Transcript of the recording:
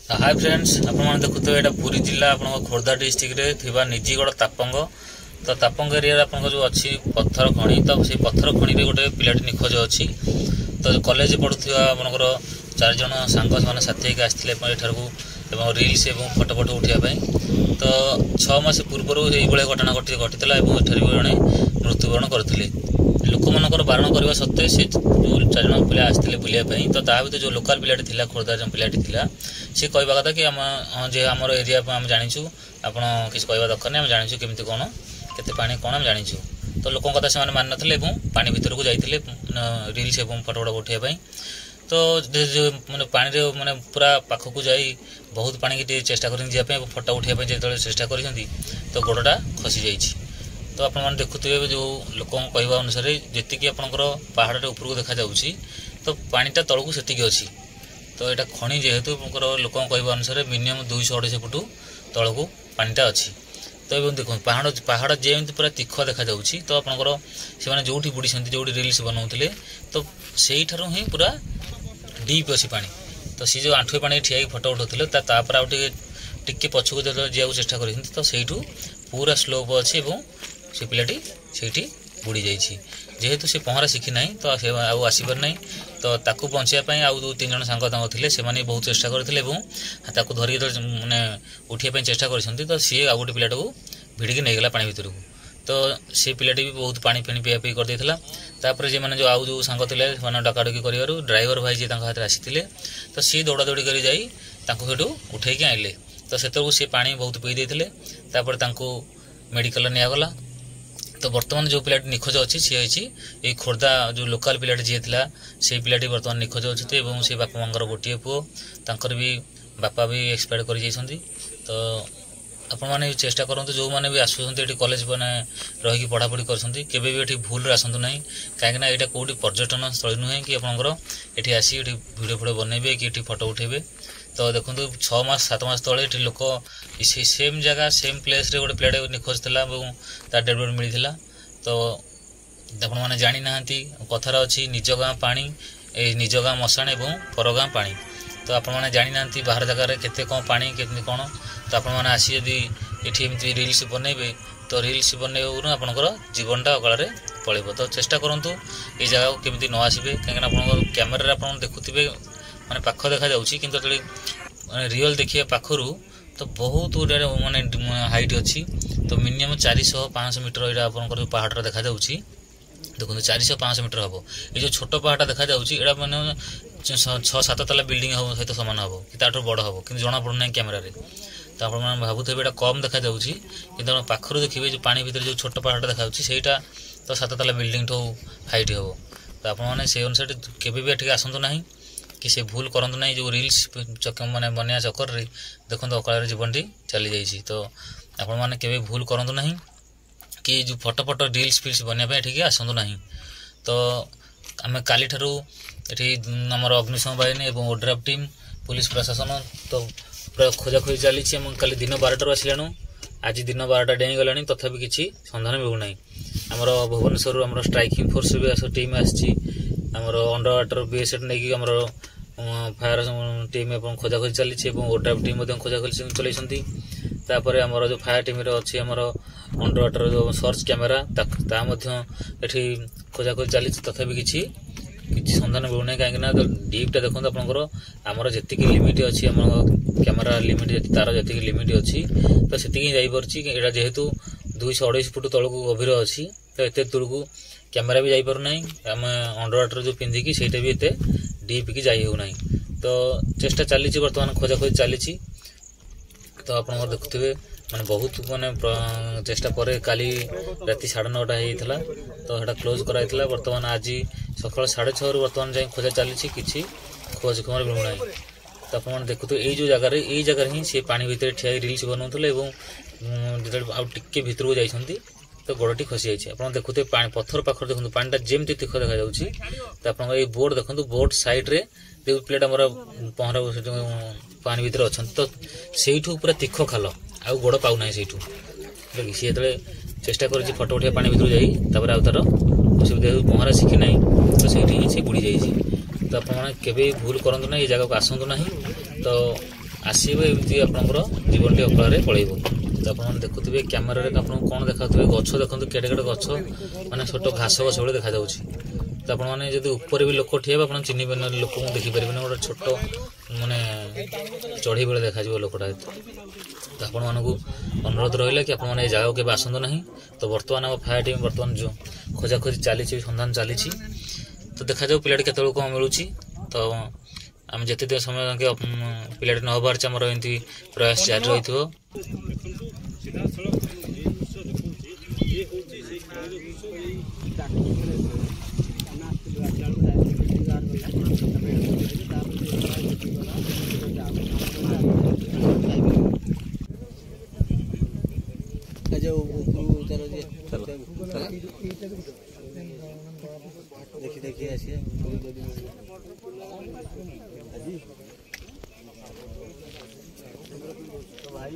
Hi friends, आपने देखुए यहाँ पुरी जिला आप खोर्धा डिस्ट्रिक्ट रे थिबा निजीगढ़ तापंग तो तापंग एरिया आप जो अच्छी पत्थर खଣି तो से पत्थर खଣି रे गोटे पिलाटी निखोज अच्छी तो कॉलेज पढ़ुवा आपंकर 4 जन सांग मैंने साथी आसते एवं रिल्स और फटो फटो उठाई तो 6 मास पूर्वर ये घटना घटी जड़े मृत्युवरण करते लोक मानकर बारण करने सत्वे से जो 4 जन पिला आसते बुलायापी तो ता भर जो लोकाल पिलाटी थिला खोर्धा जो पिलाटी थिला सी कहवा कथा कि जे आम एरिया आम जाचु आप किसी कहवा दरकार नहीं आम जाचु केमी कौन केते पानी कौन आम जाचु तो लोक कथा से मान ना पानी भीतर को जाते रिल्स और फटो फटो उठाई तो जो मैंने पानी माने पूरा पाखक जाई बहुत पानी की चेष्टा कर फटा उठाई जो चेष्टा कर तो गोड़टा खसी जाइए तो आप देखुए जो लोक कहवा अनुसार जी आपंकर पहाड़ ऊपर को देखा तो पानीटा तलू से अच्छी तो यहाँ खଣି जेहेतु लोक कहवा अनुसार मिनिमम 200-250 फुट तल को पानीटा अच्छी तो ये देखो पहाड़ जमी पूरा तीख देखा तो आपंकर से जो बुड़ी जो रिल्स बनाते तो से ही पूरा डीप अच्छी पानी तो सी जो आंठुए पानी ठिया फटो उठाते तापर आउ टे पछक जो जावाक चेष्टा कर तो सहीठू पूरा स्लोप अच्छी और से पिलाटी से बुड़ी जाइए जेहेतु से पहरा शिखी ना तो से आसपार ना तो ताकू बचाई आउ 2-3 जन सांग थे से बहुत चेष्टा करते धरिक मैंने उठाई चेष्टा कर तो सी आउ गोटे पिलाटा को भिड़िकी नहींगला पानी भर को तो से पिलाटी भी बहुत पानी फेणी पिया पी कर देता जे मैंने जो आउ जो सांग थे डकाडकी कर ड्राइवर भाई जी हाथ में आसी तो सी दौड़ा दौड़ी कर जाई उठेकी आइले तो से सी पानी बहुत पी देते मेडिकल निगला तो बर्तमान जो पिलाटी निखोज अच्छी सी ये खोर्धा जो लोकाल पिलाटी जी था से पिलाटी बर्तमान निखोज अच्छे से बापा मांगर गोटे पुओ तंकर भी बापा भी एक्सपायर कर जाइछंती तो आपण मैंने चेष्टा करूँ जो मैंने भी आसुँच कॉलेज मैंने रही पढ़ापढ़ी कर भूल आसतु ना कहीं यहाँ कौटी पर्यटन स्थल नुहे कि आपंकर ये आसी भिडियो फिडियो बनइबे कि फटो उठेबे तो देखो 6 मास 7 मास तले लोक सेम जगह सेम प्लेस रे गोटे प्लेट निखोज था डेड बॉडी मिलता तो आप मैंने जानी ना कथार अच्छी निज गाँ पानी निज गाँ मशाण और पर गाँ पानी तो आप मैंने जानी ना बाहर जगार केते कौन पानी केते कौन तो आप मैंने आसी जदि ये रिल्स बनइबे तो रिल्स बनइब आपंकर जीवनटा अकाल पड़े तो चेष्टा करूँ ये जगह को केमी न आसबे कहीं आप कैमेरा आप देखुवे माने पाख देखा जाउछि किंतु माने रियल देखिए पाखरु तो बहुत माने हाइट अच्छी तो मिनिमम 400-500 मीटर यहाँ आपंकर पहाड़ देखा जाउछि देखो 400-500 मीटर हम ये जो छोट पहाड़ा देखा जाउछि माने 6-7 तला बिल्डिंग हम सहित सामान हम कि ताठू बड़ हम कि जना पड़ना कैमेरा तो आप भावुथे यहाँ कम देखा जाउछि किंतु पाखरु देखिए जो पानी भीतर जो छोट पहाड़ा देखा सेटा तो 7 तला बिल्डिंग ठू हाइट हम तो आपने से अनुसार केवे आसतु ना कि से भूल करंतु नहीं जो रिल्स माने बनया चक्कर रे देखो अकाल जीवन टी चली जाइए तो आपण मैंने केवे भूल करंतु नहीं कि जो फटो फटो रिल्स फिल्स बनवाई ठीक आसतु ना तो आम काली ठारू ये आमर अग्निशम बाहिनी और ओड्राफ टीम पुलिस प्रशासन तो पूरा खोजाखोजी चली काली दिन 12 आसलु आज दिन 12 डेई गला तथापि किसी सन्धान मिलूना आमर भुवनेश्वर आम स्ट्राइकिंग फोर्स भी टीम आमर अंडर वाटर बीएसएफ नहीं आमर फायर टीम खोजाखोजी चली ओड्राफ टीम खोजाखोजी चलती आमर जो फायर टीम अच्छी आमर अंडर वाटर जो सर्च कैमेरा ये खोजाखोजी चली तथापि किसी सन्धान मिलूना कहीं डीपटा देखो आपंकर आमर जी लिमिट अच्छी आम कैमेरा लिमिट तार जी लिमिट अच्छी तो से जापर जेहेतु 200-250 फुट तल को गभीर अच्छी तो एत दूर को कैमेरा भी जापर ना आम अंडर वाटर जो पिंधिकी से भी एत डीप की जाई हो ना तो चेष्टा चली बर्तमान खोजाखोजी चली तो आप देखुए मैंने बहुत माने चेष्टा पर काली राति 9:30 होता तो यहाँ क्लोज कराइला बर्तमान आज सकाल 6:30 बर्तमान जाए खोजा चली कि खोज खबर मिलूना तो आप देखुए ये जो जगार ही सी पानी भितर ठिया रिल्स बनाते जो आउ टे भर को जाइए तो गोड़टी खसी जाइए आप देखुए पत्थर पाखर देखो पानीटा जमी तीख देखा तो आप बोट देखो बोट साइड्रे जो प्लेट आम पहरा पानी भर अच्छा तो से पूरा तीख खाल आउ गोड़ पाऊना से सी जो चेष्टा कर फटो उठा पानी भर जापर आउ तार असुविधा पहरा शिखी ना तो से बुड़ी जाइए तो आप भूल करूँ ना ये जगह को आसतु ना तो ଆସିବେ ଏମିତି ଆପଣଙ୍କର ଜୀବନଟି ଅକାଳରେ ପଳେଇବ। ତ ଆପଣମାନେ ଦେଖୁଥିବେ କ୍ୟାମେରାରେ ଆପଣଙ୍କୁ କ'ଣ ଦେଖାଉଥିବେ, ଗଛ ଦେଖନ୍ତୁ କେଡ଼େ କେଡ଼େ ଗଛ, ମାନେ ଛୋଟ ଘାସ ଗଛ ଭଳି ଦେଖାଯାଉଛି। ତ ଆପଣମାନେ ଯଦି ଉପରେ ବି ଲୋକ ଠିଆ ହେବେ ଆପଣ ଚିହ୍ନିବେନି, ଲୋକଙ୍କୁ ଦେଖିପାରିବେନି, ଗୋଟେ ଛୋଟ ମାନେ ଚଢ଼େଇ ଭଳି ଦେଖାଯିବ ଲୋକଟା। ତ ଆପଣମାନଙ୍କୁ ଅନୁରୋଧ ରହିଲା କି ଆପଣମାନେ ଏ ଜାଗାକୁ କେବେ ଆସନ୍ତୁ ନାହିଁ। ତ ବର୍ତ୍ତମାନ ଆମ ଫାୟାର ଟିମ୍ ବର୍ତ୍ତମାନ ଯେଉଁ ଖୋଜାଖୋଜି ଚାଲିଛି, ସନ୍ଧାନ ଚାଲିଛି। ତ ଦେଖାଯାଉ ପିଲାଟି କେତେବେଳକୁ କ'ଣ ମିଳୁଛି। ତ ଆମେ ଯେତେ ସମୟ ଯାକେ ପିଲାଟି ନ ବାହାରିଛି ଆମର ଏମିତି ପ୍ରୟାସ ଜାରି ରହିଥିବ। देखी देखी आसिए भाई